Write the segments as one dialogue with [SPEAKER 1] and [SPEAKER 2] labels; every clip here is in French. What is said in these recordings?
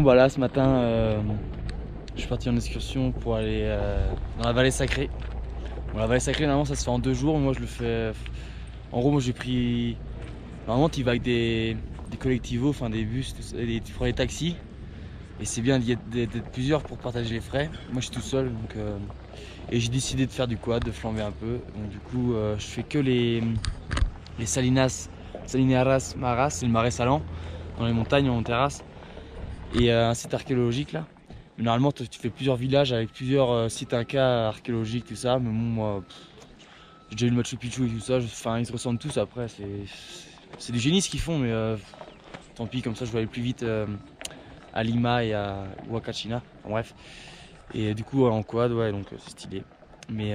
[SPEAKER 1] bah là ce matin je suis parti en excursion pour aller dans la vallée sacrée. Bon, la vallée sacrée normalement ça se fait en 2 jours, mais moi je le fais. En gros moi j'ai pris. Normalement tu y vas avec des collectivos, enfin des bus, tout ça, tu prends les taxis. Et c'est bien d'être plusieurs pour partager les frais. Moi je suis tout seul donc et j'ai décidé de faire du quad, de flamber un peu. Donc du coup je fais que les Salinearas Maras, c'est le marais salant, dans les montagnes en terrasse. Et un site archéologique là. Mais normalement tu fais plusieurs villages avec plusieurs sites incas archéologiques, tout ça. Mais bon, moi j'ai déjà eu le Machu Picchu et tout ça. Enfin ils se ressemblent tous après. C'est du génie ce qu'ils font, mais tant pis, comme ça je vais aller plus vite à Lima et à Huacachina. Enfin, bref. Et du coup en quad, ouais, donc c'est stylé. Mais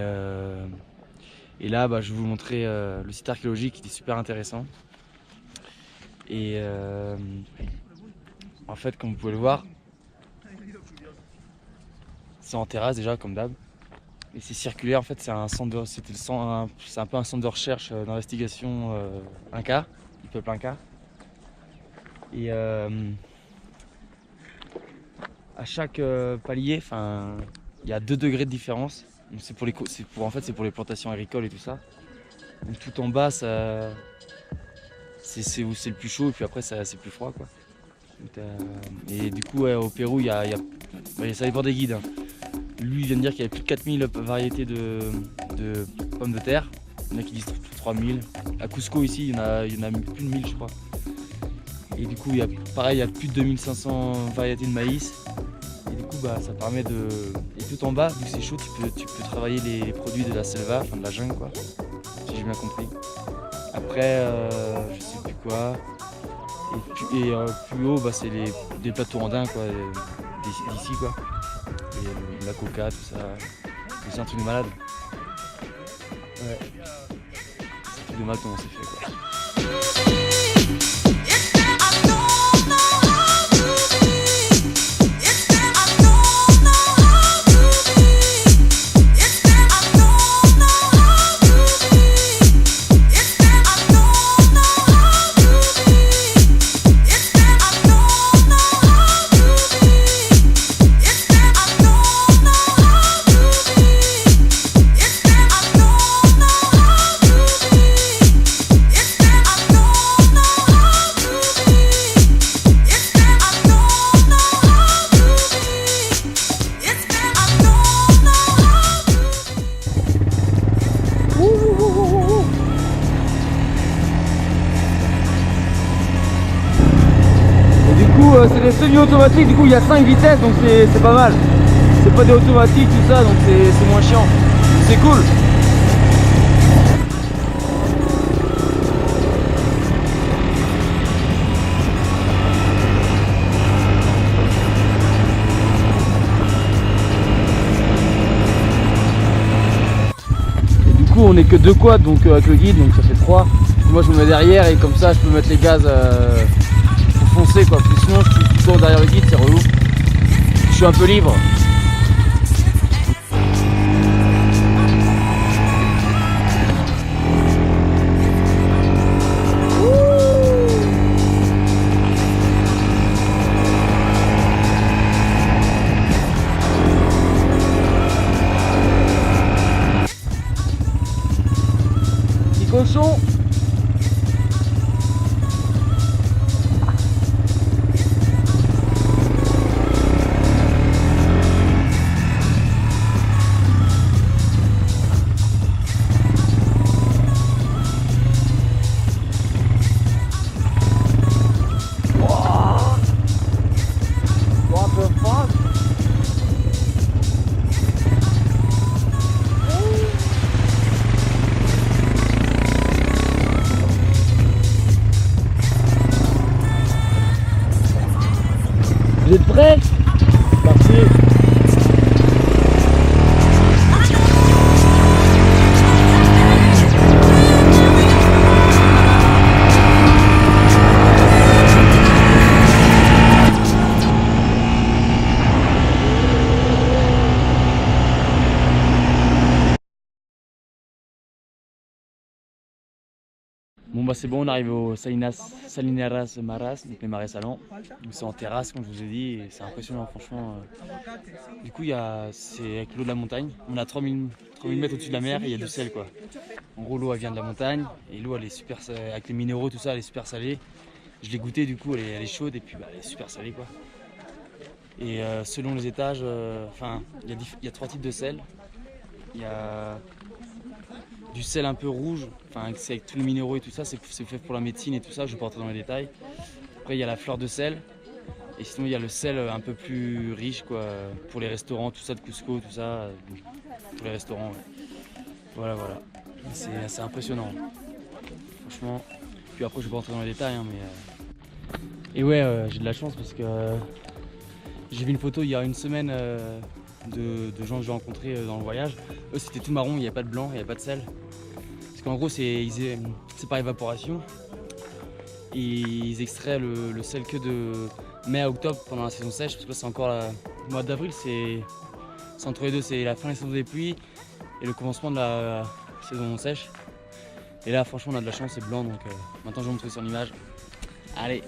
[SPEAKER 1] et là bah, je vais vous montrer le site archéologique qui est super intéressant. Et en fait comme vous pouvez le voir, c'est en terrasse déjà comme d'hab. Et c'est circulaire, en fait c'est un centre c'est un peu un centre de recherche d'investigation Inca, du peuple Inca. Et à chaque palier, il y a 2 degrés de différence. C'est pour en fait c'est pour les plantations agricoles et tout ça. Donc tout en bas c'est où c'est le plus chaud et puis après c'est plus froid quoi. Donc, et du coup ouais, au Pérou ça dépend des guides. Hein. Lui il vient de dire qu'il y avait plus de 4000 variétés de pommes de terre. Il y en a qui disent 3000. À Cusco ici il y en a plus de 1000 je crois. Et du coup il y a plus de 2500 variétés de maïs. Et du coup bah, ça permet de. Et tout en bas, vu que c'est chaud, tu peux travailler les produits de la selva, enfin de la jungle quoi. Si j'ai bien compris. Après je sais plus quoi. Et plus haut bah, c'est des plateaux andins quoi, d'ici quoi. Et la coca, tout ça. C'est un truc de malade. Ouais. C'est un truc de malade comment c'est fait quoi. C'est des semi-automatiques, du coup il y a 5 vitesses donc c'est pas mal. C'est pas des automatiques tout ça donc c'est moins chiant. C'est cool. Et du coup on est que 2 quads donc avec le guide donc ça fait 3. Moi je me mets derrière et comme ça je peux mettre les gaz foncer quoi, parce que sinon je suis tout le temps derrière le guide, c'est relou. Je suis un peu libre. Petit cochon. Vous êtes prêts? Parti. Bon bah c'est bon, on arrive au Salineras Maras, donc les marais salants. C'est en terrasse comme je vous ai dit et c'est impressionnant franchement. Du coup c'est avec l'eau de la montagne, on a 3000 mètres au-dessus de la mer et il y a du sel quoi. En gros l'eau elle vient de la montagne et l'eau elle est super avec les minéraux tout ça elle est super salée. Je l'ai goûtée du coup elle est chaude et puis bah, elle est super salée quoi. Et selon les étages, il y a 3 types de sel. Il y a du sel un peu rouge, c'est avec tous les minéraux et tout ça, c'est fait pour la médecine et tout ça, je vais pas rentrer dans les détails. Après il y a la fleur de sel, et sinon il y a le sel un peu plus riche quoi, pour les restaurants, tout ça de Cusco, tout ça, pour les restaurants. Ouais. Voilà. C'est assez impressionnant, franchement. Puis après je vais pas rentrer dans les détails, hein, mais... Et ouais, j'ai de la chance parce que j'ai vu une photo il y a une semaine de gens que j'ai rencontrés dans le voyage. Eux c'était tout marron, il n'y avait pas de blanc, il n'y avait pas de sel. Parce qu'en gros c'est par évaporation. Et ils extraient le sel que de mai à octobre pendant la saison sèche. Parce que là c'est encore le mois d'avril, c'est entre les deux, c'est la fin de la saison des pluies et le commencement de la saison sèche. Et là franchement on a de la chance, c'est blanc donc maintenant je vais vous montrer sur l'image. Allez!